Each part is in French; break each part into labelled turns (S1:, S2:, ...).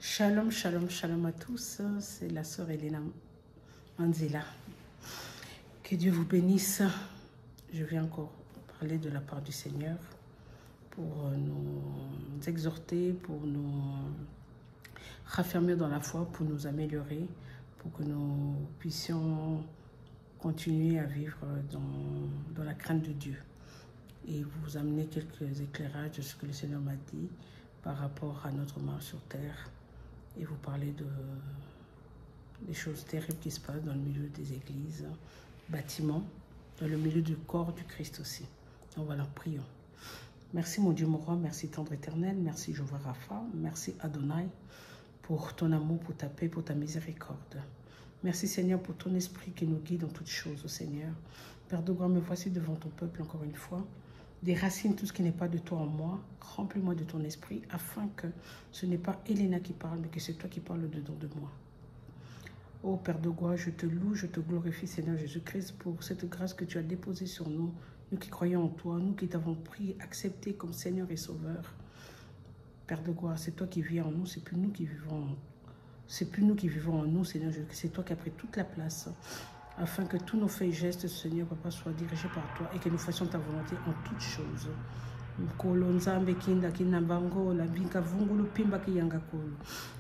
S1: Shalom, shalom, shalom à tous. C'est la sœur Elena Manzila. Que Dieu vous bénisse. Je viens encore parler de la part du Seigneur pour nous exhorter, pour nous raffermir dans la foi, pour nous améliorer, pour que nous puissions continuer à vivre dans la crainte de Dieu. Et vous amener quelques éclairages de ce que le Seigneur m'a dit par rapport à notre marche sur terre. Et vous parler des choses terribles qui se passent dans le milieu des églises, bâtiments, dans le milieu du corps du Christ aussi. Donc voilà, prions. Merci mon Dieu, mon roi, merci tendre éternel, merci Jéhovah Rapha, merci Adonai pour ton amour, pour ta paix, pour ta miséricorde. Merci Seigneur pour ton esprit qui nous guide dans toutes choses, Seigneur. Père de gloire, me voici devant ton peuple encore une fois. Déracine tout ce qui n'est pas de toi en moi, remplis-moi de ton esprit, afin que ce n'est pas Elena qui parle, mais que c'est toi qui parles dedans de moi. Ô Père de gloire, je te loue, je te glorifie, Seigneur Jésus-Christ, pour cette grâce que tu as déposée sur nous, nous qui croyons en toi, nous qui t'avons pris, accepté comme Seigneur et Sauveur. Père de gloire, c'est toi qui vis en nous, c'est plus nous qui vivons en nous, Seigneur Jésus-Christ, c'est toi qui as pris toute la place, afin que tous nos faits et gestes, Seigneur, Papa, soient dirigés par toi et que nous fassions ta volonté en toutes choses. Kolonzambe kinda kinabango la vinka vungulu pimba kiyanga kulu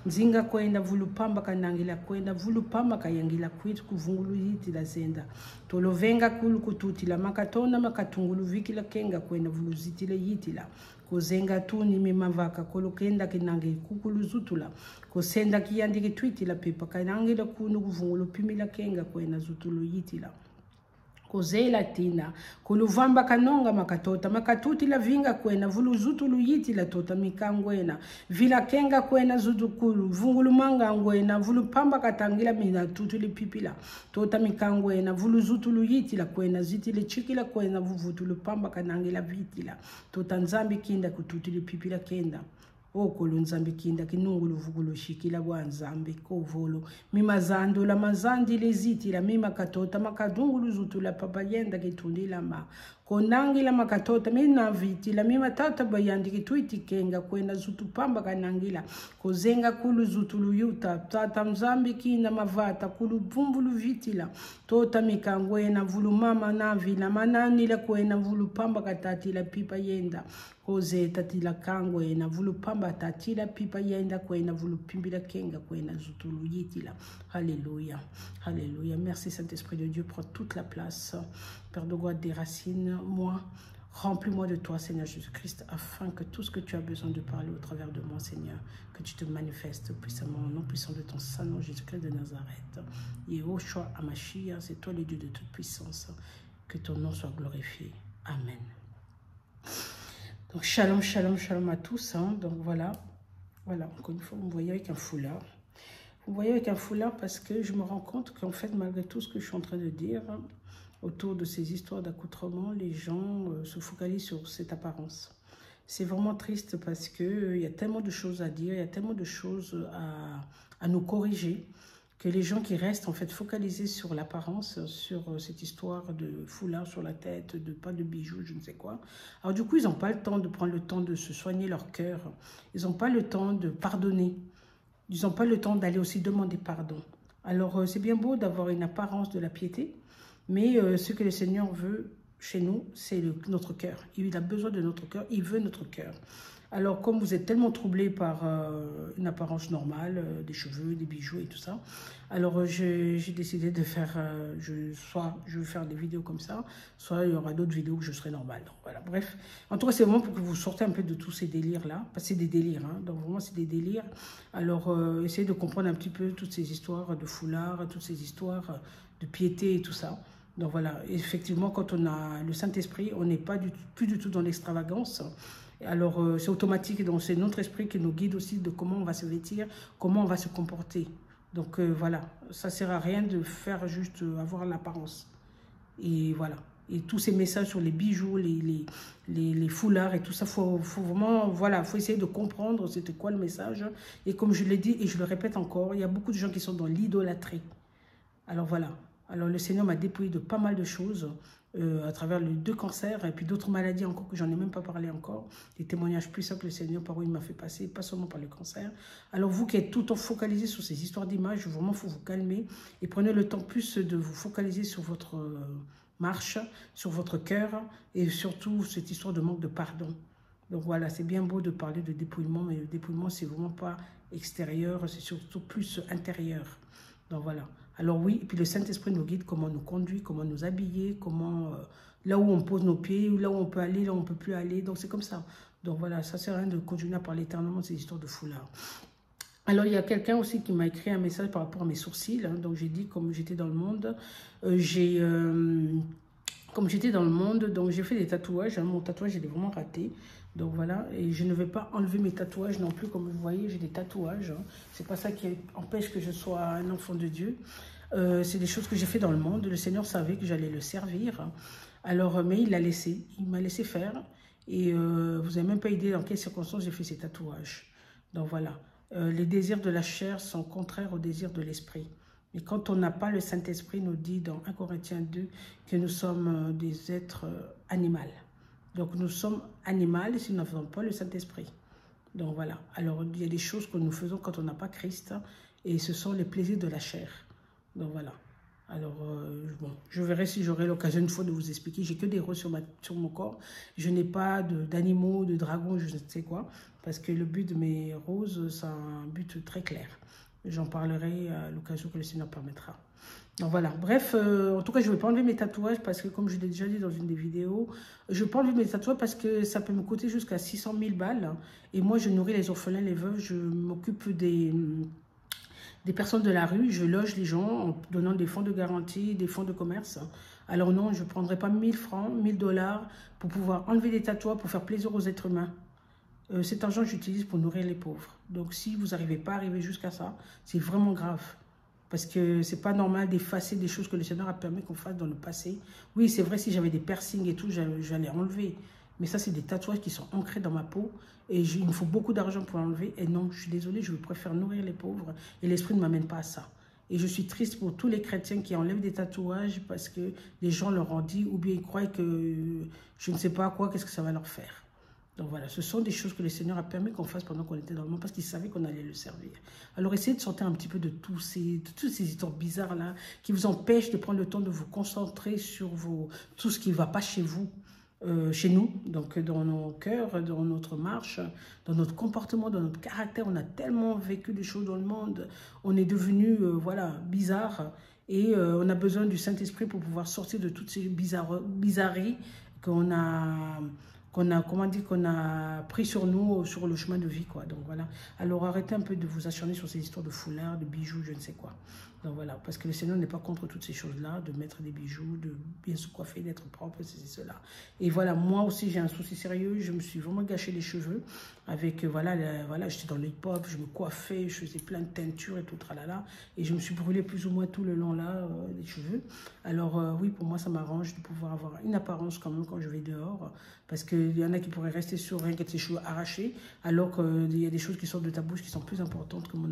S1: nzinga kwenda vulupamba kanangila kwenda vulupamba kayangila kwitu kuvungulu yiti la zenda tolovenga kulu kututi la makatona makatungulu viki la kenga kwenda vuluziti la yiti la kozenga tuni mimavaka kolokenda kinange kukulu zutula kosenda kiyandiki twiti la pepa kanangila kunu kuvungulu pimila kenga kwenda zutulu yiti la kozela tina kuluvamba kanonga makatota makatuti la vinga kwena vuluzutu luyiti la tota mikangwena vila kenga kwena zudukulu vungulu manga ngwena vulupamba katangila mina tutu lipipila tota mikangwena vuluzutu luyiti la kwena ziti le chiki la kwena vuvutu lupamba kanangila vitila tota nzambi kinda kututu lipipila kenda okolo nzambi kinda kinungulu vugulu shikila bwa nzambi kovolo mimazando la mazandi leziti la mima katota makadungulu zutu la papayenda kitundi la ma konangi la makatota mina viti la mima tata bayandi kituiti kenga kwenda zutu pamba kanangila kozenga kulu zutu luyuta tata mzambi kinda mavata kulu vumbulu viti la tota mikangwena vulu mama na vila manani la kwena vulu pamba katati la pipa yenda koze tatila kangwena vulu pamba tatila pipa yenda kwena vulu pimbila kenga kwena zutulu yitila. Alléluia. Alléluia. Merci Saint-Esprit de Dieu, prends toute la place. Père de gloire, déracine-moi. Remplis-moi de toi, Seigneur Jésus-Christ, afin que tout ce que tu as besoin de parler au travers de moi, Seigneur, que tu te manifestes puissamment au nom puissant de ton Saint-Nom, Jésus-Christ de Nazareth. Yehoshua Hamashia, c'est toi le Dieu de toute puissance. Que ton nom soit glorifié. Amen. Donc, shalom, shalom, shalom à tous. Hein. Donc, voilà, encore une fois, vous me voyez avec un foulard. Vous me voyez avec un foulard parce que je me rends compte qu'en fait, malgré tout ce que je suis en train de dire, autour de ces histoires d'accoutrement, les gens se focalisent sur cette apparence. C'est vraiment triste parce qu'il y a tellement de choses à dire, il y a tellement de choses à nous corriger, que les gens qui restent en fait focalisés sur l'apparence, sur cette histoire de foulard sur la tête, de pas de bijoux, je ne sais quoi. Alors du coup, ils n'ont pas le temps de prendre le temps de se soigner leur cœur. Ils n'ont pas le temps de pardonner. Ils n'ont pas le temps d'aller aussi demander pardon. Alors c'est bien beau d'avoir une apparence de la piété, mais ce que le Seigneur veut chez nous, c'est notre cœur. Il a besoin de notre cœur, il veut notre cœur. Alors, comme vous êtes tellement troublés par une apparence normale, des cheveux, des bijoux et tout ça, alors j'ai décidé de faire, soit je vais faire des vidéos comme ça, soit il y aura d'autres vidéos où je serai normale. Donc voilà, bref. En tout cas, c'est vraiment pour que vous sortez un peu de tous ces délires-là, parce que c'est des délires, hein, donc vraiment c'est des délires. Alors, essayez de comprendre un petit peu toutes ces histoires de foulard, toutes ces histoires de piété et tout ça. Donc voilà, effectivement, quand on a le Saint-Esprit, on n'est pas plus du tout dans l'extravagance. Alors, c'est automatique, donc c'est notre esprit qui nous guide aussi de comment on va se vêtir, comment on va se comporter. Donc, voilà, ça ne sert à rien de faire juste avoir l'apparence. Et voilà. Et tous ces messages sur les bijoux, les foulards et tout ça, faut vraiment, voilà, faut essayer de comprendre c'était quoi le message. Et comme je l'ai dit et je le répète encore, il y a beaucoup de gens qui sont dans l'idolâtrie. Alors voilà, Alors, le Seigneur m'a dépouillé de pas mal de choses à travers les 2 cancers et puis d'autres maladies encore que j'en ai même pas parlé encore. Des témoignages puissants que le Seigneur, par où il m'a fait passer, pas seulement par le cancer. Alors, vous qui êtes tout le temps focalisé sur ces histoires d'images, vraiment, il faut vous calmer et prenez le temps plus de vous focaliser sur votre marche, sur votre cœur et surtout cette histoire de manque de pardon. Donc voilà, c'est bien beau de parler de dépouillement, mais le dépouillement, c'est vraiment pas extérieur, c'est surtout plus intérieur. Donc voilà. Alors oui, et puis le Saint-Esprit nous guide, comment nous conduit, comment nous habiller, comment là où on pose nos pieds, là où on peut aller, là où on ne peut plus aller. Donc c'est comme ça. Donc voilà, ça ne sert à rien de continuer à parler éternellement de ces histoires de foulard. Alors il y a quelqu'un aussi qui m'a écrit un message par rapport à mes sourcils. Hein. Donc j'ai dit, comme j'étais dans le monde, comme j'étais dans le monde, donc j'ai fait des tatouages. Hein. Mon tatouage, il est vraiment raté. Donc voilà, et je ne vais pas enlever mes tatouages non plus, comme vous voyez, j'ai des tatouages. Hein. C'est pas ça qui empêche que je sois un enfant de Dieu. C'est des choses que j'ai fait dans le monde. Le Seigneur savait que j'allais le servir. Alors, mais il l'a laissé, il m'a laissé faire. Et vous n'avez même pas idée dans quelles circonstances j'ai fait ces tatouages. Donc voilà, les désirs de la chair sont contraires aux désirs de l'esprit. Mais quand on n'a pas le Saint-Esprit, nous dit dans 1 Corinthiens 2 que nous sommes des êtres animaux. Donc nous sommes animaux si nous n'avons pas le Saint-Esprit. Donc voilà. Alors il y a des choses que nous faisons quand on n'a pas Christ. Et ce sont les plaisirs de la chair. Donc voilà. Alors bon, je verrai si j'aurai l'occasion une fois de vous expliquer. J'ai que des roses sur mon corps. Je n'ai pas d'animaux, de dragons, je ne sais quoi. Parce que le but de mes roses, c'est un but très clair. J'en parlerai à l'occasion que le Seigneur permettra. Donc voilà, bref, en tout cas, je ne vais pas enlever mes tatouages parce que, comme je l'ai déjà dit dans une des vidéos, je ne vais pas enlever mes tatouages parce que ça peut me coûter jusqu'à 600 000 balles. Et moi, je nourris les orphelins, les veuves, je m'occupe des personnes de la rue, je loge les gens en donnant des fonds de garantie, des fonds de commerce. Alors non, je ne prendrai pas 1000 francs, 1000 dollars pour pouvoir enlever des tatouages pour faire plaisir aux êtres humains. Cet argent, j'utilise pour nourrir les pauvres. Donc si vous n'arrivez pas à arriver jusqu'à ça, c'est vraiment grave. Parce que c'est pas normal d'effacer des choses que le Seigneur a permis qu'on fasse dans le passé. Oui, c'est vrai, si j'avais des piercings et tout, j'allais enlever. Mais ça, c'est des tatouages qui sont ancrés dans ma peau. Et il me faut beaucoup d'argent pour l'enlever. Et non, je suis désolée, je préfère nourrir les pauvres. Et l'esprit ne m'amène pas à ça. Et je suis triste pour tous les chrétiens qui enlèvent des tatouages parce que les gens leur ont dit, ou bien ils croient que je ne sais pas quoi, qu'est-ce que ça va leur faire. Donc voilà, ce sont des choses que le Seigneur a permis qu'on fasse pendant qu'on était dans le monde parce qu'il savait qu'on allait le servir. Alors essayez de sortir un petit peu de toutes ces histoires bizarres-là qui vous empêchent de prendre le temps de vous concentrer sur tout ce qui ne va pas chez vous, chez nous, donc dans nos cœurs, dans notre marche, dans notre comportement, dans notre caractère. On a tellement vécu des choses dans le monde, on est devenu voilà, bizarre et on a besoin du Saint-Esprit pour pouvoir sortir de toutes ces bizarreries qu'on a pris sur nous, sur le chemin de vie, quoi. Donc voilà. Alors arrêtez un peu de vous acharner sur ces histoires de foulards, de bijoux, je ne sais quoi. Donc voilà, parce que le Seigneur n'est pas contre toutes ces choses-là, de mettre des bijoux, de bien se coiffer, d'être propre, c'est cela. Et voilà, moi aussi j'ai un souci sérieux, je me suis vraiment gâché les cheveux avec, voilà, j'étais dans l'hip-hop, je me coiffais, je faisais plein de teintures et tout, tralala, et je me suis brûlé plus ou moins tout le long là, les cheveux. Alors oui, pour moi ça m'arrange de pouvoir avoir une apparence quand même quand je vais dehors, parce qu'il y en a qui pourraient rester sur rien qu'être ses cheveux arrachés, alors qu'il y a des choses qui sortent de ta bouche qui sont plus importantes que mon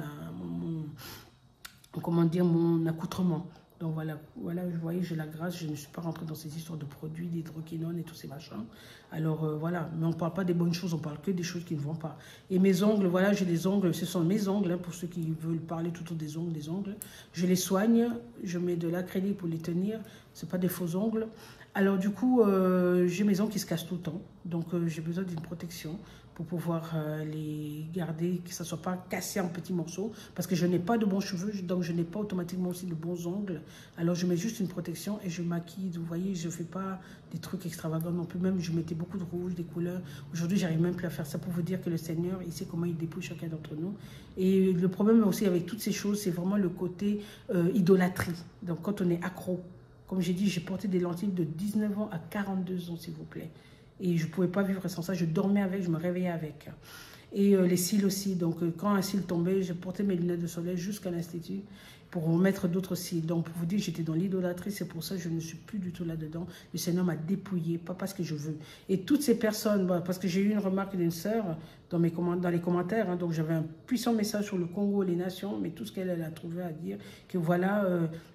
S1: accoutrement. Donc voilà, vous voyez, j'ai la grâce, je ne suis pas rentrée dans ces histoires de produits, d'hydroquinone et tous ces machins. Alors voilà, mais on ne parle pas des bonnes choses, on parle que des choses qui ne vont pas. Et mes ongles, voilà, j'ai des ongles, ce sont mes ongles, hein, pour ceux qui veulent parler tout autour des ongles. Je les soigne, je mets de l'acrylique pour les tenir, ce pas des faux ongles. Alors du coup, j'ai mes ongles qui se cassent tout le temps, donc j'ai besoin d'une protection pour pouvoir les garder, que ça ne soit pas cassé en petits morceaux, parce que je n'ai pas de bons cheveux, donc je n'ai pas automatiquement aussi de bons ongles. Alors je mets juste une protection et je maquille, vous voyez, je ne fais pas des trucs extravagants non plus, même je mettais beaucoup de rouge, des couleurs. Aujourd'hui, j'arrive même plus à faire ça pour vous dire que le Seigneur, il sait comment il dépouille chacun d'entre nous. Et le problème aussi avec toutes ces choses, c'est vraiment le côté idolâtrie. Donc quand on est accro, comme j'ai dit, j'ai porté des lentilles de 19 ans à 42 ans, s'il vous plaît. Et je ne pouvais pas vivre sans ça. Je dormais avec, je me réveillais avec. Et les cils aussi. Donc, quand un cil tombait, je portais mes lunettes de soleil jusqu'à l'institut. pour mettre d'autres cils. Donc, pour vous dire, j'étais dans l'idolâtrie, c'est pour ça que je ne suis plus du tout là-dedans. Le Seigneur m'a dépouillé, pas parce que je veux. Et toutes ces personnes, parce que j'ai eu une remarque d'une sœur dans les commentaires, hein, donc j'avais un puissant message sur le Congo, les nations, mais tout ce qu'elle a trouvé à dire, que voilà,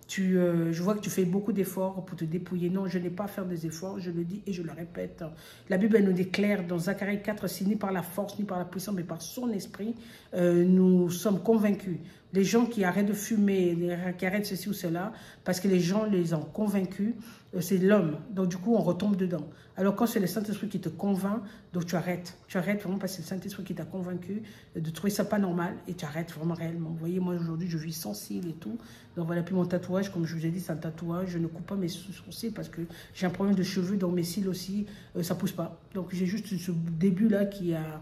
S1: je vois que tu fais beaucoup d'efforts pour te dépouiller. Non, je n'ai pas à faire des efforts, je le dis et je le répète. La Bible elle nous déclare dans Zacharie 4, si ni par la force, ni par la puissance, mais par son esprit, nous sommes convaincus. Les gens qui arrêtent de fumer, qui arrêtent ceci ou cela, parce que les gens les ont convaincus, c'est l'homme. Donc du coup, on retombe dedans. Alors quand c'est le Saint-Esprit qui te convainc, donc tu arrêtes. Tu arrêtes vraiment parce que c'est le Saint-Esprit qui t'a convaincu de trouver ça pas normal et tu arrêtes vraiment réellement. Vous voyez, moi aujourd'hui, je vis sans cils et tout. Donc voilà, puis mon tatouage, comme je vous ai dit, c'est un tatouage. Je ne coupe pas mes sourcils parce que j'ai un problème de cheveux, donc mes cils aussi, ça pousse pas. Donc j'ai juste ce début-là qui a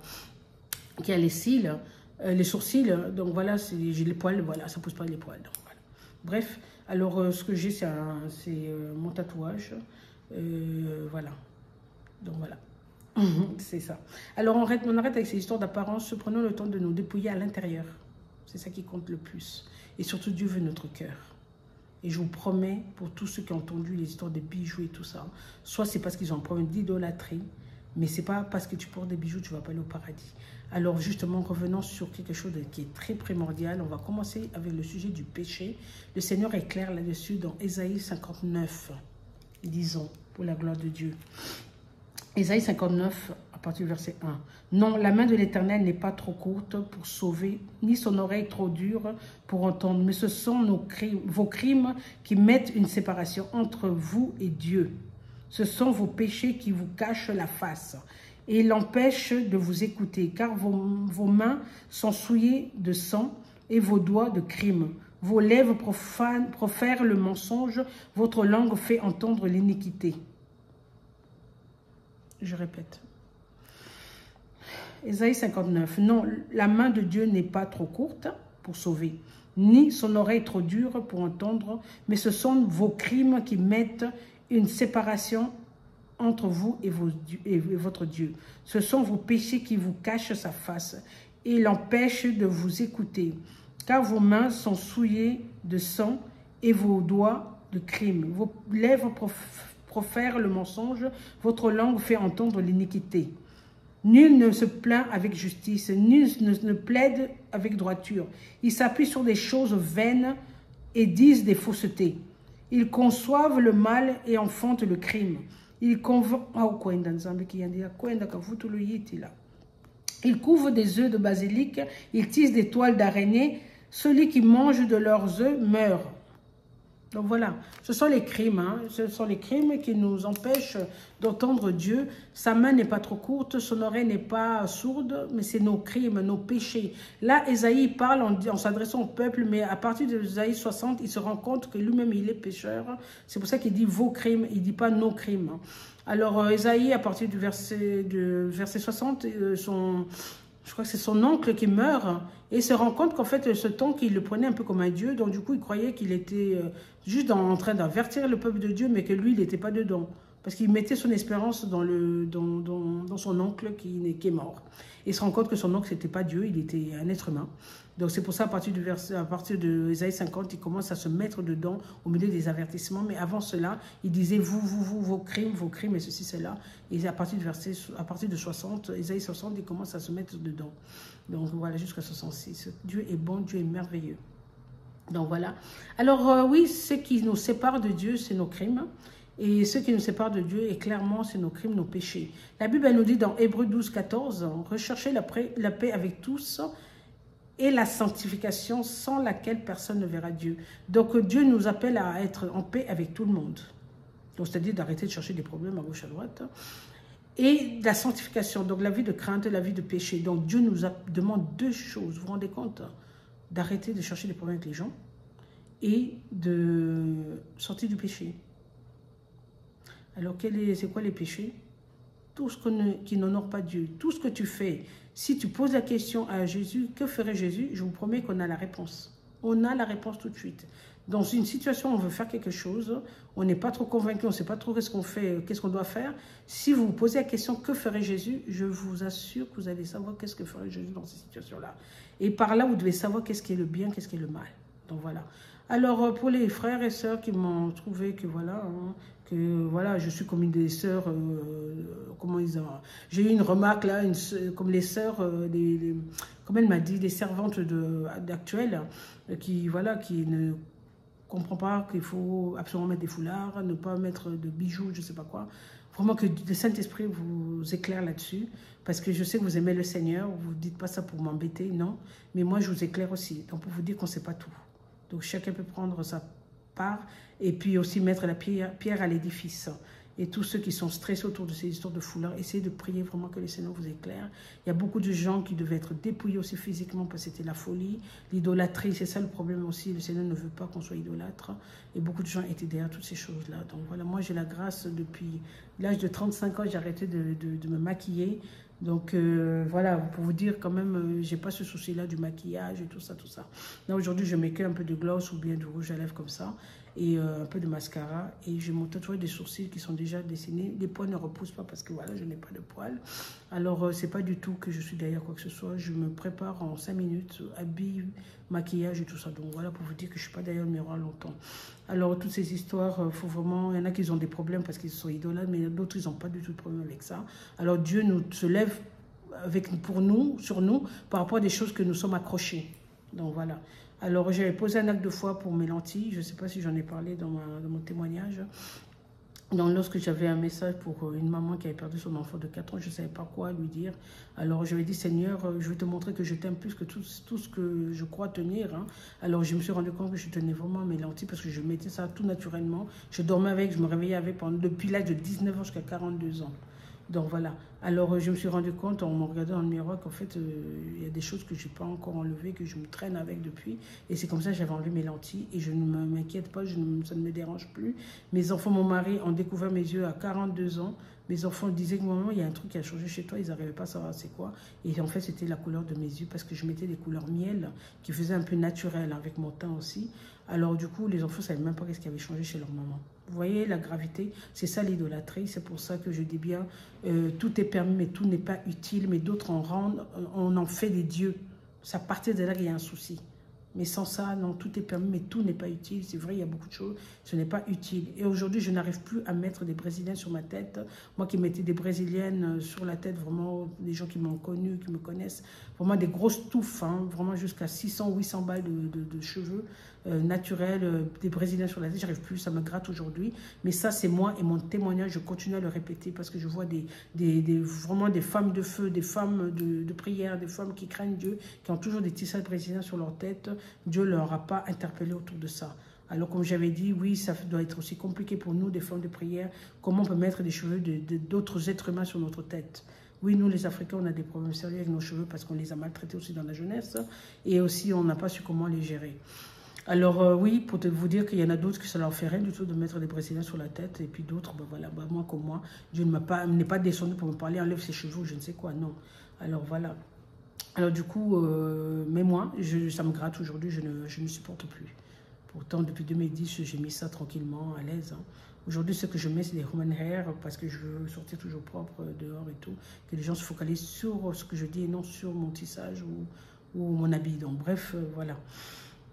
S1: les cils. Les sourcils, donc voilà, j'ai les poils, voilà, ça pousse pas les poils. Donc, voilà. Bref, alors ce que j'ai, c'est mon tatouage. Voilà. Donc voilà. C'est ça. Alors on arrête avec ces histoires d'apparence, prenons le temps de nous dépouiller à l'intérieur. C'est ça qui compte le plus. Et surtout, Dieu veut notre cœur. Et je vous promets, pour tous ceux qui ont entendu les histoires des bijoux et tout ça, soit c'est parce qu'ils ont un problème d'idolâtrie, mais c'est pas parce que tu portes des bijoux, tu vas pas aller au paradis. Alors justement, revenons sur quelque chose qui est très primordial. On va commencer avec le sujet du péché. Le Seigneur est clair là-dessus dans Ésaïe 59, disons, pour la gloire de Dieu. Ésaïe 59, à partir du verset 1. Non, la main de l'Éternel n'est pas trop courte pour sauver, ni son oreille trop dure pour entendre, mais ce sont vos crimes qui mettent une séparation entre vous et Dieu. Ce sont vos péchés qui vous cachent la face et l'empêchent de vous écouter, car vos mains sont souillées de sang et vos doigts de crime. Vos lèvres profèrent le mensonge, votre langue fait entendre l'iniquité. Je répète. Ésaïe 59. Non, la main de Dieu n'est pas trop courte pour sauver, ni son oreille trop dure pour entendre, mais ce sont vos crimes qui mettent une séparation entre vous et votre Dieu. Ce sont vos péchés qui vous cachent sa face et l'empêchent de vous écouter, car vos mains sont souillées de sang et vos doigts de crime. Vos lèvres profèrent le mensonge, votre langue fait entendre l'iniquité. Nul ne se plaint avec justice, nul ne plaide avec droiture. Ils s'appuient sur des choses vaines et disent des faussetés. Ils conçoivent le mal et enfantent le crime. Ils couvrent des œufs de basilic, ils tissent des toiles d'araignée. Celui qui mange de leurs œufs meurt. Donc voilà, ce sont les crimes, hein. Ce sont les crimes qui nous empêchent d'entendre Dieu. Sa main n'est pas trop courte, son oreille n'est pas sourde, mais c'est nos crimes, nos péchés. Là, Ésaïe parle en s'adressant au peuple, mais à partir de Ésaïe 60, il se rend compte que lui-même, il est pécheur. C'est pour ça qu'il dit vos crimes, il ne dit pas nos crimes. Alors, Ésaïe, à partir du verset 60, je crois que c'est son oncle qui meurt et se rend compte qu'en fait, ce temps qu'il le prenait un peu comme un dieu, donc du coup, il croyait qu'il était juste en train d'avertir le peuple de Dieu, mais que lui, il n'était pas dedans. Parce qu'il mettait son espérance dans son oncle qui est mort. Et il se rend compte que son oncle, ce n'était pas Dieu, il était un être humain. Donc c'est pour ça, à partir de Ésaïe 50, il commence à se mettre dedans au milieu des avertissements. Mais avant cela, il disait vos crimes, et ceci, cela. Et à partir de 60, Ésaïe 60, il commence à se mettre dedans. Donc voilà, jusqu'à 66. Dieu est bon, Dieu est merveilleux. Donc voilà. Alors oui, ce qui nous sépare de Dieu, c'est nos crimes. Et ce qui nous sépare de Dieu, et clairement, c'est nos crimes, nos péchés. La Bible elle nous dit dans Hébreux 12, 14, « Recherchez la paix avec tous et la sanctification sans laquelle personne ne verra Dieu. » Donc Dieu nous appelle à être en paix avec tout le monde. Donc c'est-à-dire d'arrêter de chercher des problèmes à gauche, à droite. Et la sanctification, donc la vie de crainte, la vie de péché. Donc Dieu nous demande deux choses, vous vous rendez compte? D'arrêter de chercher des problèmes avec les gens et de sortir du péché. Alors, c'est quoi les péchés? Tout ce qui n'honore pas Dieu. Tout ce que tu fais. Si tu poses la question à Jésus, que ferait Jésus? Je vous promets qu'on a la réponse. On a la réponse tout de suite. Dans une situation où on veut faire quelque chose, on n'est pas trop convaincu, on ne sait pas trop qu'est-ce qu'on fait, qu'est-ce qu'on doit faire. Si vous vous posez la question, que ferait Jésus? Je vous assure que vous allez savoir qu'est-ce que ferait Jésus dans ces situations-là. Et par là, vous devez savoir qu'est-ce qui est le bien, qu'est-ce qui est le mal. Donc voilà. Alors, pour les frères et sœurs qui m'ont trouvé que voilà, je suis comme une des sœurs, comment ils ont... J'ai eu une remarque là, comme les sœurs, comme elle m'a dit, des servantes actuelles, qui ne comprend pas qu'il faut absolument mettre des foulards, ne pas mettre de bijoux, je ne sais pas quoi. Vraiment que le Saint-Esprit vous éclaire là-dessus, parce que je sais que vous aimez le Seigneur, vous ne dites pas ça pour m'embêter, non, mais moi je vous éclaire aussi, donc pour vous dire qu'on ne sait pas tout. Donc chacun peut prendre sa part, et puis aussi mettre la pierre à l'édifice. Et tous ceux qui sont stressés autour de ces histoires de foulard, essayez de prier vraiment que le Seigneur vous éclaire. Il y a beaucoup de gens qui devaient être dépouillés aussi physiquement parce que c'était la folie, l'idolâtrie, c'est ça le problème aussi. Le Seigneur ne veut pas qu'on soit idolâtre. Et beaucoup de gens étaient derrière toutes ces choses-là. Donc voilà, moi j'ai la grâce depuis l'âge de 35 ans, j'ai arrêté de me maquiller. Donc voilà, pour vous dire quand même, j'ai pas ce souci-là du maquillage et tout ça, tout ça. Là aujourd'hui, je mets qu'un peu de gloss ou bien du rouge à lèvres comme ça et un peu de mascara et je monte toujours des sourcils qui sont déjà dessinés. Les poils ne repoussent pas parce que voilà, je n'ai pas de poils. Alors c'est pas du tout que je suis derrière quoi que ce soit. Je me prépare en 5 minutes, habille, maquillage et tout ça. Donc voilà pour vous dire que je suis pas derrière le miroir longtemps. Alors toutes ces histoires, faut vraiment, il y en a qui ont des problèmes parce qu'ils sont idolâtres, mais d'autres ils n'ont pas du tout de problème avec ça. Alors Dieu nous se lève sur nous par rapport à des choses que nous sommes accrochés. Donc voilà. Alors j'avais posé un acte de foi pour mes lentilles. Je ne sais pas si j'en ai parlé dans mon témoignage. Donc, lorsque j'avais un message pour une maman qui avait perdu son enfant de 4 ans, je ne savais pas quoi lui dire. Alors, je lui ai dit, Seigneur, je vais te montrer que je t'aime plus que tout ce que je crois tenir. Hein. Alors, je me suis rendu compte que je tenais vraiment mes lentilles parce que je mettais ça tout naturellement. Je dormais avec, je me réveillais avec depuis l'âge de 19 ans jusqu'à 42 ans. Donc voilà. Alors je me suis rendu compte en me regardant dans le miroir qu'en fait il y a des choses que je n'ai pas encore enlevées, que je me traîne avec depuis. Et c'est comme ça que j'avais enlevé mes lentilles et je ne m'inquiète pas, ça ne me dérange plus. Mes enfants, mon mari ont découvert mes yeux à 42 ans. Mes enfants disaient que maman, il y a un truc qui a changé chez toi, ils n'arrivaient pas à savoir c'est quoi. Et en fait c'était la couleur de mes yeux parce que je mettais des couleurs miel qui faisaient un peu naturel avec mon teint aussi. Alors du coup les enfants ne savaient même pas ce qui avait changé chez leur maman. Vous voyez la gravité, c'est ça l'idolâtrie, c'est pour ça que je dis bien, tout est permis mais tout n'est pas utile, mais d'autres on en fait des dieux. C'est à partir de là qu'il y a un souci. Mais sans ça, non, tout est permis, mais tout n'est pas utile. C'est vrai, il y a beaucoup de choses, ce n'est pas utile. Et aujourd'hui, je n'arrive plus à mettre des Brésiliens sur ma tête. Moi qui mettais des Brésiliennes sur la tête, vraiment, des gens qui m'ont connu, qui me connaissent, vraiment des grosses touffes, hein, vraiment jusqu'à 600, 800 balles de cheveux naturels, des Brésiliens sur la tête, j'arrive plus, ça me gratte aujourd'hui. Mais ça, c'est moi et mon témoignage, je continue à le répéter parce que je vois vraiment des femmes de feu, des femmes de prière, des femmes qui craignent Dieu, qui ont toujours des tissages brésiliens sur leur tête. Dieu ne leur a pas interpellé autour de ça. Alors, comme j'avais dit, oui, ça doit être aussi compliqué pour nous, des femmes de prière, comment on peut mettre des cheveux d'autres êtres humains sur notre tête. Oui, nous, les Africains, on a des problèmes sérieux avec nos cheveux parce qu'on les a maltraités aussi dans la jeunesse et aussi, on n'a pas su comment les gérer. Alors, oui, pour vous dire qu'il y en a d'autres qui ça leur fait rien du tout de mettre des Brésiliens sur la tête et puis d'autres, ben voilà, ben moi comme moi, Dieu n'est pas descendu pour me parler, enlève ses cheveux, je ne sais quoi, non. Alors, voilà. Alors du coup, mais moi, ça me gratte aujourd'hui, je ne supporte plus. Pourtant, depuis 2010, j'ai mis ça tranquillement, à l'aise. Hein. Aujourd'hui, ce que je mets, c'est des human hair parce que je veux sortir toujours propre dehors et tout. Que les gens se focalisent sur ce que je dis et non sur mon tissage ou mon habit. Donc bref, voilà.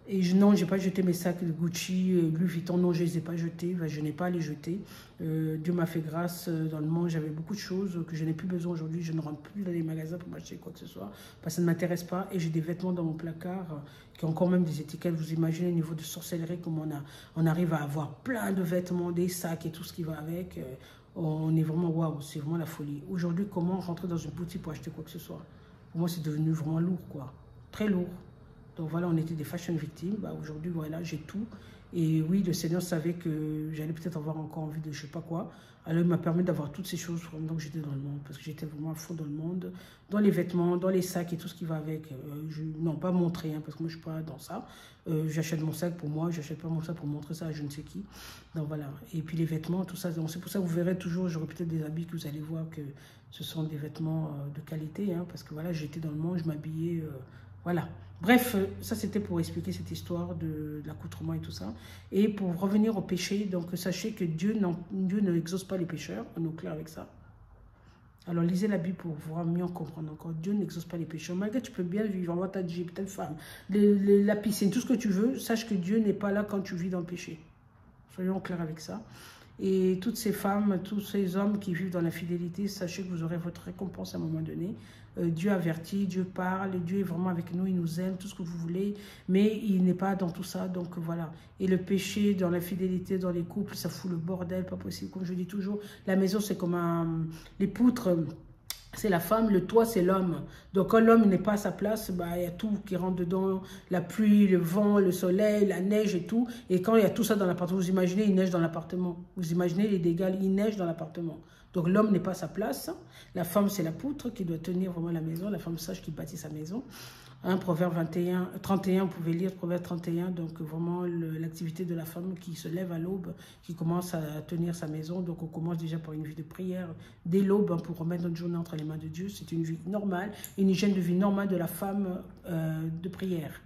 S1: Et non, je n'ai pas jeté mes sacs de Gucci, Louis Vuitton, non, je ne les ai pas jetés, je n'ai pas à les jeter. Dieu m'a fait grâce dans le monde, j'avais beaucoup de choses que je n'ai plus besoin aujourd'hui, je ne rentre plus dans les magasins pour m'acheter quoi que ce soit, parce que ça ne m'intéresse pas. Et j'ai des vêtements dans mon placard qui ont quand même des étiquettes. Vous imaginez au niveau de sorcellerie, comment on arrive à avoir plein de vêtements, des sacs et tout ce qui va avec. On est vraiment, waouh, c'est vraiment la folie. Aujourd'hui, comment rentrer dans une boutique pour acheter quoi que ce soit? Pour moi, c'est devenu vraiment lourd, quoi. Très lourd. Donc voilà, on était des fashion victimes. Bah, aujourd'hui, voilà, j'ai tout. Et oui, le Seigneur savait que j'allais peut-être avoir encore envie de je ne sais pas quoi. Alors il m'a permis d'avoir toutes ces choses pendant que j'étais dans le monde. Parce que j'étais vraiment à fond dans le monde. Dans les vêtements, dans les sacs et tout ce qui va avec. Non, pas montrer, hein, parce que moi je ne suis pas dans ça. J'achète mon sac pour moi, j'achète pas mon sac pour montrer ça à je ne sais qui. Donc voilà. Et puis les vêtements, tout ça. C'est pour ça que vous verrez toujours, j'aurai peut-être des habits que vous allez voir que ce sont des vêtements de qualité. Hein, parce que voilà, j'étais dans le monde, je m'habillais... voilà. Bref, ça c'était pour expliquer cette histoire de l'accoutrement et tout ça. Et pour revenir au péché, donc sachez que Dieu n'exauce pas les pécheurs, on est au clair avec ça. Alors, lisez la Bible pour pouvoir mieux en comprendre encore. Dieu n'exauce pas les péchés. Malgré que tu peux bien vivre, avoir ta Jeep, ta femme, la piscine, tout ce que tu veux, sache que Dieu n'est pas là quand tu vis dans le péché. Soyons clairs avec ça. Et toutes ces femmes, tous ces hommes qui vivent dans la fidélité, sachez que vous aurez votre récompense à un moment donné. Dieu avertit, Dieu parle, Dieu est vraiment avec nous, il nous aime, tout ce que vous voulez, mais il n'est pas dans tout ça, donc voilà. Et le péché dans la fidélité, dans les couples, ça fout le bordel, pas possible. Comme je dis toujours, la maison c'est comme les poutres, c'est la femme, le toit c'est l'homme. Donc quand l'homme n'est pas à sa place, bah, il y a tout qui rentre dedans, la pluie, le vent, le soleil, la neige et tout. Et quand il y a tout ça dans l'appartement, vous imaginez, il neige dans l'appartement. Vous imaginez les dégâts, il neige dans l'appartement. Donc l'homme n'est pas à sa place. La femme c'est la poutre qui doit tenir vraiment la maison, la femme sage qui bâtit sa maison. Proverbe 31, vous pouvez lire Proverbe 31, donc vraiment l'activité de la femme qui se lève à l'aube, qui commence à tenir sa maison. Donc on commence déjà par une vie de prière dès l'aube pour remettre notre journée entre les mains de Dieu. C'est une vie normale, une hygiène de vie normale de la femme de prière,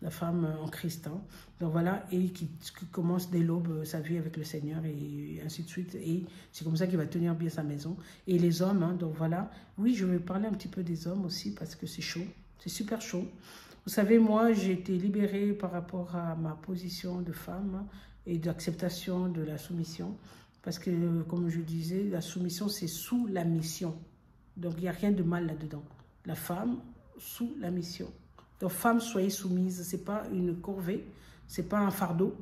S1: la femme en Christ. Donc voilà, et qui commence dès l'aube sa vie avec le Seigneur et ainsi de suite. Et c'est comme ça qu'il va tenir bien sa maison. Et les hommes, donc voilà. Oui, je vais parler un petit peu des hommes aussi parce que c'est chaud. C'est super chaud. Vous savez, moi, j'ai été libérée par rapport à ma position de femme et d'acceptation de la soumission. Parce que, comme je disais, la soumission, c'est sous la mission. Donc, il n'y a rien de mal là-dedans. La femme, sous la mission. Donc, femme, soyez soumise. Ce n'est pas une corvée, ce n'est pas un fardeau.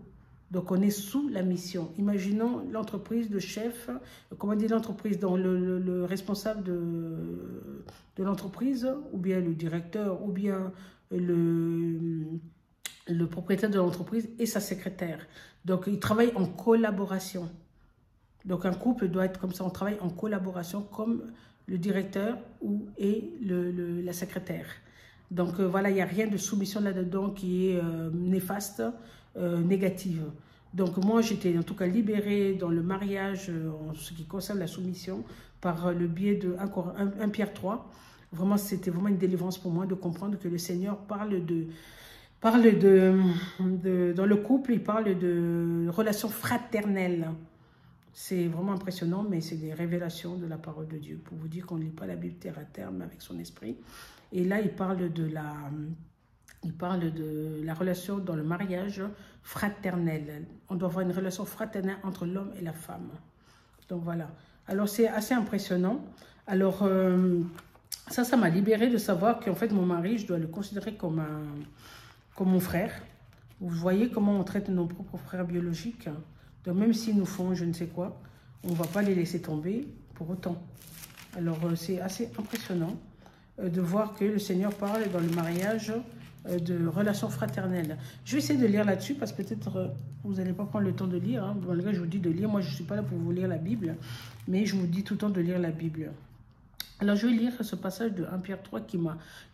S1: Donc, on est sous la mission. Imaginons l'entreprise, le chef, comment dire l'entreprise, donc le responsable de l'entreprise, ou bien le directeur, ou bien le propriétaire de l'entreprise et sa secrétaire. Donc, ils travaillent en collaboration. Donc, un couple doit être comme ça, on travaille en collaboration comme le directeur et la secrétaire. Donc, voilà, il n'y a rien de soumission là-dedans qui est néfaste, négative. Donc moi j'étais en tout cas libérée dans le mariage en ce qui concerne la soumission par le biais de 1 Pierre 3. Vraiment c'était vraiment une délivrance pour moi de comprendre que le Seigneur parle dans le couple, il parle de relations fraternelles. C'est vraiment impressionnant, mais c'est des révélations de la parole de Dieu pour vous dire qu'on ne lit pas la Bible terre à terre mais avec son esprit. Et là il parle de la relation dans le mariage fraternel. On doit avoir une relation fraternelle entre l'homme et la femme. Donc voilà. Alors c'est assez impressionnant. Alors ça m'a libérée de savoir qu'en fait mon mari, je dois le considérer comme mon frère. Vous voyez comment on traite nos propres frères biologiques. Donc même s'ils nous font je ne sais quoi, on ne va pas les laisser tomber pour autant. Alors c'est assez impressionnant de voir que le Seigneur parle dans le mariage de relations fraternelles. Je vais essayer de lire là-dessus parce que peut-être vous n'allez pas prendre le temps de lire. Malgré je vous dis de lire, moi je ne suis pas là pour vous lire la Bible, mais je vous dis tout le temps de lire la Bible. Alors je vais lire ce passage de 1 Pierre 3 qui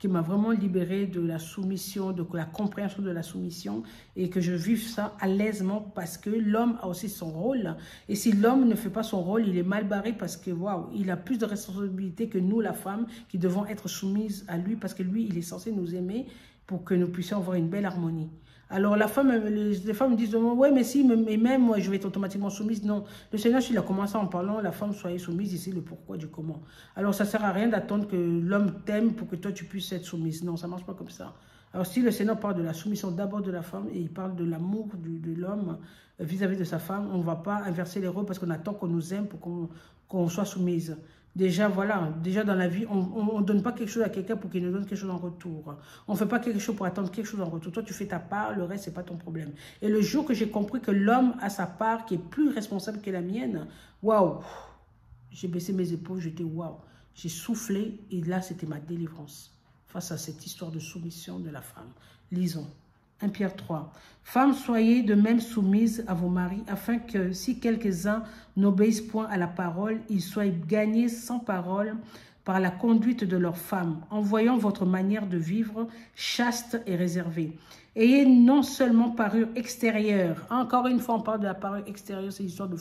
S1: m'a vraiment libérée de la soumission, de la compréhension de la soumission et que je vive ça à l'aisement parce que l'homme a aussi son rôle. Et si l'homme ne fait pas son rôle, il est mal barré parce que waouh, il a plus de responsabilités que nous, la femme, qui devons être soumises à lui parce que lui, il est censé nous aimer pour que nous puissions avoir une belle harmonie. Alors les femmes me disent, ouais mais si, mais même moi je vais être automatiquement soumise. Non, le Seigneur il a commencé en parlant, la femme soyez soumise, ici le pourquoi du comment. Alors ça ne sert à rien d'attendre que l'homme t'aime pour que toi tu puisses être soumise. Non, ça ne marche pas comme ça. Alors si le Seigneur parle de la soumission d'abord de la femme et il parle de l'amour de l'homme vis-à-vis de sa femme, on ne va pas inverser les rôles parce qu'on attend qu'on nous aime pour qu'on soit soumise. Déjà, voilà, déjà dans la vie, on ne donne pas quelque chose à quelqu'un pour qu'il nous donne quelque chose en retour. On ne fait pas quelque chose pour attendre quelque chose en retour. Toi, tu fais ta part, le reste, ce n'est pas ton problème. Et le jour que j'ai compris que l'homme a sa part qui est plus responsable que la mienne, waouh, j'ai baissé mes épaules, j'étais waouh. J'ai soufflé et là, c'était ma délivrance face à cette histoire de soumission de la femme. Lisons. 1 Pierre 3. Femmes, soyez de même soumises à vos maris, afin que si quelques-uns n'obéissent point à la parole, ils soient gagnés sans parole par la conduite de leurs femmes, en voyant votre manière de vivre chaste et réservée. Ayez non seulement parure extérieure, encore une fois on parle de la parure extérieure, c'est l'histoire de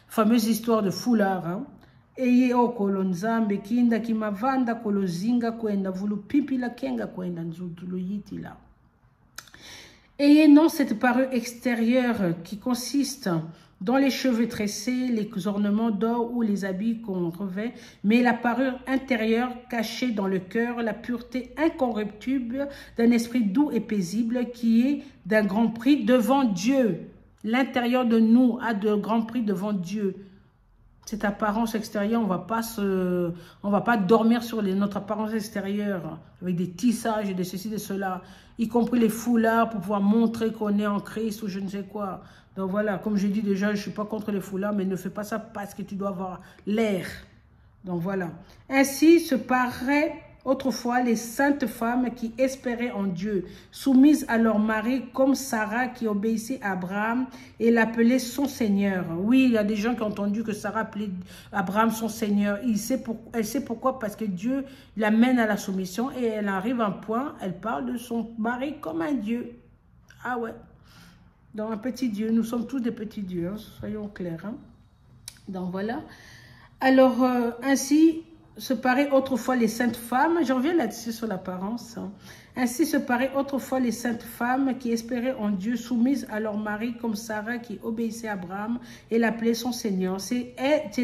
S1: fameuse histoire de foulard, hein. Ayez okolonzambe kinda kimavanda kolozinga kwenda vulupipila kenga kwenda nzutulu yitila. Ayez non cette parure extérieure qui consiste dont les cheveux tressés, les ornements d'or ou les habits qu'on revêt, mais la parure intérieure cachée dans le cœur, la pureté incorruptible d'un esprit doux et paisible qui est d'un grand prix devant Dieu. L'intérieur de nous a de grands prix devant Dieu. Cette apparence extérieure, on va pas dormir sur notre apparence extérieure avec des tissages et de ceci, de cela, y compris les foulards pour pouvoir montrer qu'on est en Christ ou je ne sais quoi. Donc voilà, comme je dis déjà, je ne suis pas contre les foulards, mais ne fais pas ça parce que tu dois avoir l'air. Donc voilà. Ainsi se paraît autrefois les saintes femmes qui espéraient en Dieu, soumises à leur mari comme Sarah qui obéissait à Abraham et l'appelait son Seigneur. Oui, il y a des gens qui ont entendu que Sarah appelait Abraham son Seigneur. Elle sait pourquoi, parce que Dieu l'amène à la soumission et elle arrive à un point, elle parle de son mari comme un Dieu. Ah ouais, donc un petit Dieu, nous sommes tous des petits dieux, hein, soyons clairs. Hein. Donc voilà. Alors ainsi se paraît autrefois les saintes femmes, j'en reviens là-dessus sur l'apparence, hein. Ainsi se paraît autrefois les saintes femmes qui espéraient en Dieu, soumises à leur mari comme Sarah qui obéissait à Abraham et l'appelait son Seigneur. C'est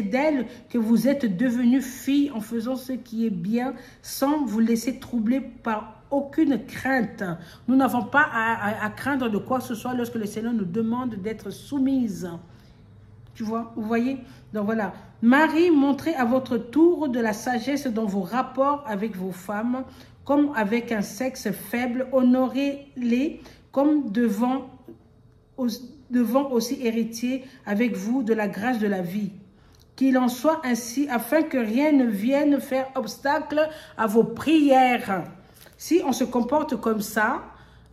S1: d'elle que vous êtes devenues filles en faisant ce qui est bien sans vous laisser troubler par aucune crainte. Nous n'avons pas à craindre de quoi que ce soit lorsque le Seigneur nous demande d'être soumises. Tu vois, vous voyez? Donc voilà. Marie, montrez à votre tour de la sagesse dans vos rapports avec vos femmes, comme avec un sexe faible. Honorez-les comme devant aussi héritiers avec vous de la grâce de la vie. Qu'il en soit ainsi, afin que rien ne vienne faire obstacle à vos prières. Si on se comporte comme ça,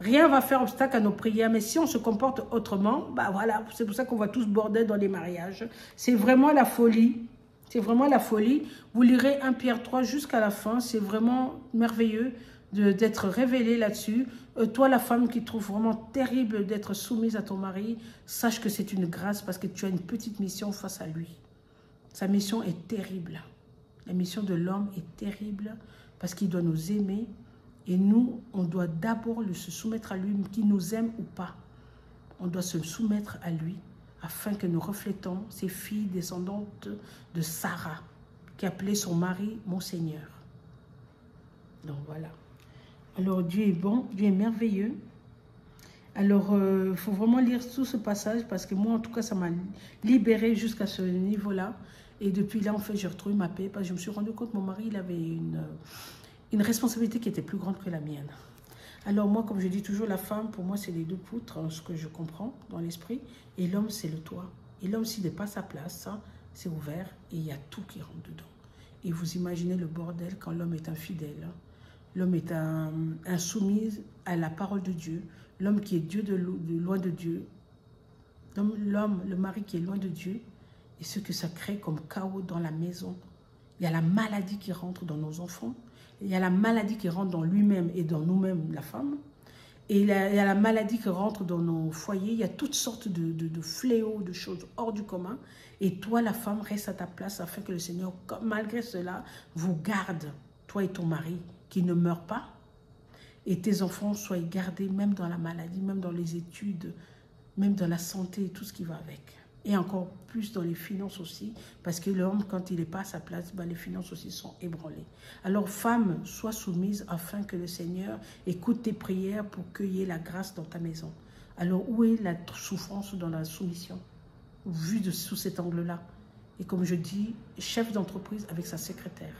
S1: rien ne va faire obstacle à nos prières, mais si on se comporte autrement, bah voilà, c'est pour ça qu'on va tous border dans les mariages. C'est vraiment la folie. C'est vraiment la folie. Vous lirez 1 Pierre 3 jusqu'à la fin. C'est vraiment merveilleux d'être révélé là-dessus. Toi, la femme qui trouve vraiment terrible d'être soumise à ton mari, sache que c'est une grâce parce que tu as une petite mission face à lui. Sa mission est terrible. La mission de l'homme est terrible parce qu'il doit nous aimer. Et nous, on doit d'abord se soumettre à lui, qu'il nous aime ou pas. On doit se soumettre à lui afin que nous reflétons ces filles descendantes de Sarah, qui appelait son mari mon Seigneur. Donc voilà. Alors Dieu est bon, Dieu est merveilleux. Alors il faut vraiment lire tout ce passage parce que moi, en tout cas, ça m'a libérée jusqu'à ce niveau-là. Et depuis là, en fait, j'ai retrouvé ma paix parce que je me suis rendu compte que mon mari, il avait une responsabilité qui était plus grande que la mienne. Alors moi, comme je dis toujours, la femme, pour moi, c'est les deux poutres, ce que je comprends dans l'esprit, et l'homme, c'est le toit. Et l'homme, s'il n'est pas à sa place, hein, c'est ouvert, et il y a tout qui rentre dedans. Et vous imaginez le bordel quand l'homme est infidèle. Hein. L'homme est insoumis à la parole de Dieu. L'homme qui est Dieu de loin de Dieu. L'homme, le mari qui est loin de Dieu, et ce que ça crée comme chaos dans la maison. Il y a la maladie qui rentre dans nos enfants. Il y a la maladie qui rentre dans lui-même et dans nous-mêmes, la femme. Et il y a la maladie qui rentre dans nos foyers. Il y a toutes sortes de fléaux, de choses hors du commun. Et toi, la femme, reste à ta place afin que le Seigneur, malgré cela, vous garde, toi et ton mari, qui ne meurent pas. Et tes enfants soient gardés même dans la maladie, même dans les études, même dans la santé et tout ce qui va avec. Et encore plus dans les finances aussi, parce que l'homme, quand il n'est pas à sa place, bah, les finances aussi sont ébranlées. Alors, femme, sois soumise afin que le Seigneur écoute tes prières pour qu'il y ait la grâce dans ta maison. Alors, où est la souffrance dans la soumission, vue sous cet angle-là? Et comme je dis, chef d'entreprise avec sa secrétaire.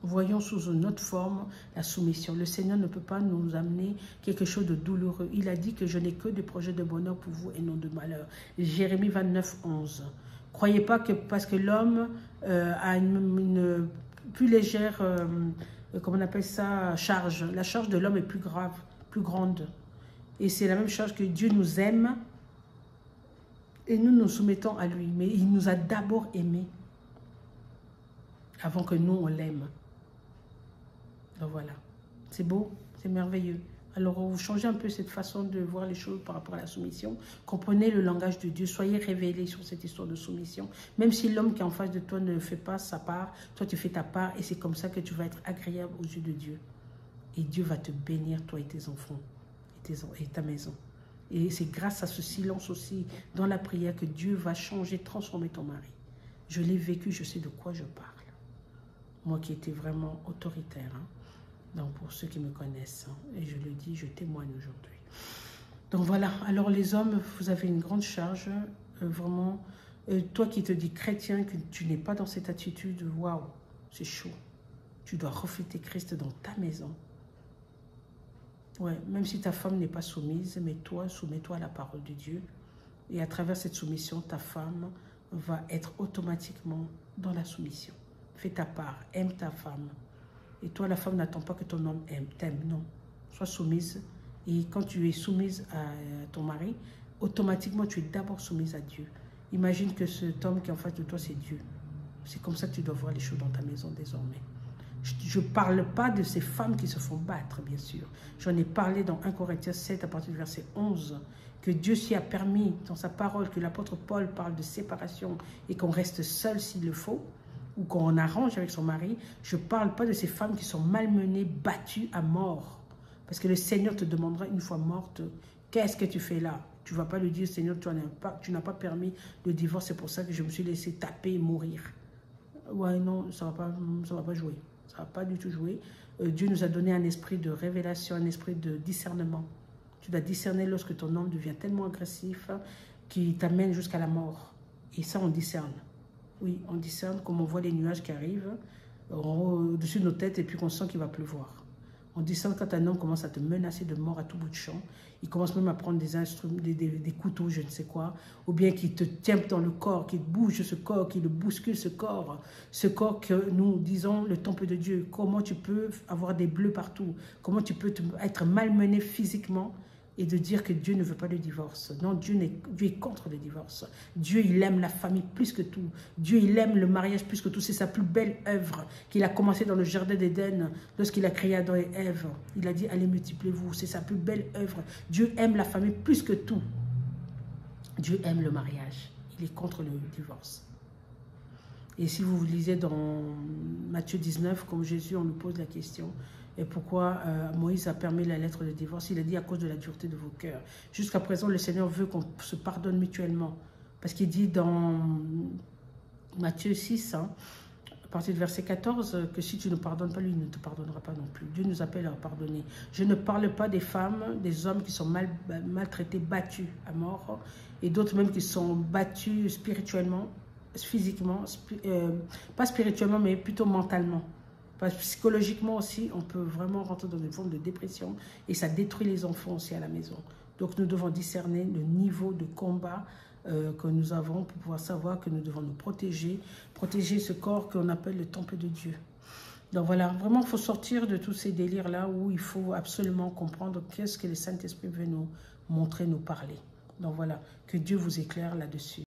S1: Voyons sous une autre forme la soumission. Le Seigneur ne peut pas nous amener quelque chose de douloureux. Il a dit que je n'ai que des projets de bonheur pour vous et non de malheur. Jérémie 29, 11. Croyez pas que parce que l'homme a une plus légère, comment on appelle ça, charge. La charge de l'homme est plus grave, plus grande. Et c'est la même charge que Dieu nous aime et nous nous soumettons à lui. Mais il nous a d'abord aimés avant que nous, on l'aime. Donc voilà, c'est beau, c'est merveilleux. Alors, vous changez un peu cette façon de voir les choses par rapport à la soumission. Comprenez le langage de Dieu, soyez révélés sur cette histoire de soumission. Même si l'homme qui est en face de toi ne fait pas sa part, toi tu fais ta part et c'est comme ça que tu vas être agréable aux yeux de Dieu. Et Dieu va te bénir, toi et tes enfants, et ta maison. Et c'est grâce à ce silence aussi, dans la prière, que Dieu va changer, transformer ton mari. Je l'ai vécu, je sais de quoi je parle. Moi qui étais vraiment autoritaire, hein. Donc pour ceux qui me connaissent, hein, et je le dis, je témoigne aujourd'hui. Donc voilà, alors les hommes, vous avez une grande charge, vraiment. Toi qui te dis chrétien, que tu n'es pas dans cette attitude, waouh, c'est chaud. Tu dois refléter Christ dans ta maison. Ouais, même si ta femme n'est pas soumise, mais toi, soumets-toi à la parole de Dieu. Et à travers cette soumission, ta femme va être automatiquement dans la soumission. Fais ta part, aime ta femme. Et toi, la femme, n'attend pas que ton homme t'aime, non. Sois soumise. Et quand tu es soumise à ton mari, automatiquement, tu es d'abord soumise à Dieu. Imagine que cet homme qui est en face de toi, c'est Dieu. C'est comme ça que tu dois voir les choses dans ta maison désormais. Je ne parle pas de ces femmes qui se font battre, bien sûr. J'en ai parlé dans 1 Corinthiens 7, à partir du verset 11, que Dieu s'y a permis, dans sa parole, que l'apôtre Paul parle de séparation et qu'on reste seul s'il le faut, ou qu'on arrange avec son mari. Je ne parle pas de ces femmes qui sont malmenées, battues à mort. Parce que le Seigneur te demandera une fois morte, qu'est-ce que tu fais là? Tu ne vas pas lui dire, Seigneur, tu n'as pas permis le divorce, c'est pour ça que je me suis laissé taper et mourir. Ouais, non, ça ne va pas jouer. Ça ne va pas du tout jouer. Dieu nous a donné un esprit de révélation, un esprit de discernement. Tu dois discerner lorsque ton homme devient tellement agressif qu'il t'amène jusqu'à la mort. Et ça, on discerne. Oui, on discerne comme on voit les nuages qui arrivent au-dessus de nos têtes et puis qu'on sent qu'il va pleuvoir. On discerne quand un homme commence à te menacer de mort à tout bout de champ. Il commence même à prendre des instruments, des couteaux, je ne sais quoi. Ou bien qu'il te tient dans le corps, qu'il bouge ce corps, qu'il bouscule ce corps. Ce corps que nous disons le temple de Dieu. Comment tu peux avoir des bleus partout? Comment tu peux être malmené physiquement et de dire que Dieu ne veut pas le divorce? Non, Dieu est contre le divorce. Dieu, il aime la famille plus que tout. Dieu, il aime le mariage plus que tout. C'est sa plus belle œuvre qu'il a commencé dans le jardin d'Éden lorsqu'il a créé Adam et Ève. Il a dit, allez, multipliez-vous. C'est sa plus belle œuvre. Dieu aime la famille plus que tout. Dieu aime le mariage. Il est contre le divorce. Et si vous lisez dans Matthieu 19, comme Jésus, on nous pose la question, et pourquoi Moïse a permis la lettre de divorce? Il a dit à cause de la dureté de vos cœurs. Jusqu'à présent, le Seigneur veut qu'on se pardonne mutuellement. Parce qu'il dit dans Matthieu 6, hein, à partir du verset 14, que si tu ne pardonnes pas, lui ne te pardonnera pas non plus. Dieu nous appelle à pardonner. Je ne parle pas des femmes, des hommes qui sont maltraités, battus à mort, et d'autres même qui sont battus spirituellement, physiquement, pas spirituellement, mais plutôt mentalement. Parce que psychologiquement aussi, on peut vraiment rentrer dans une forme de dépression et ça détruit les enfants aussi à la maison. Donc nous devons discerner le niveau de combat que nous avons pour pouvoir savoir que nous devons nous protéger ce corps qu'on appelle le temple de Dieu. Donc voilà, vraiment il faut sortir de tous ces délires-là où il faut absolument comprendre qu'est-ce que le Saint-Esprit veut nous montrer, nous parler. Donc voilà, que Dieu vous éclaire là-dessus.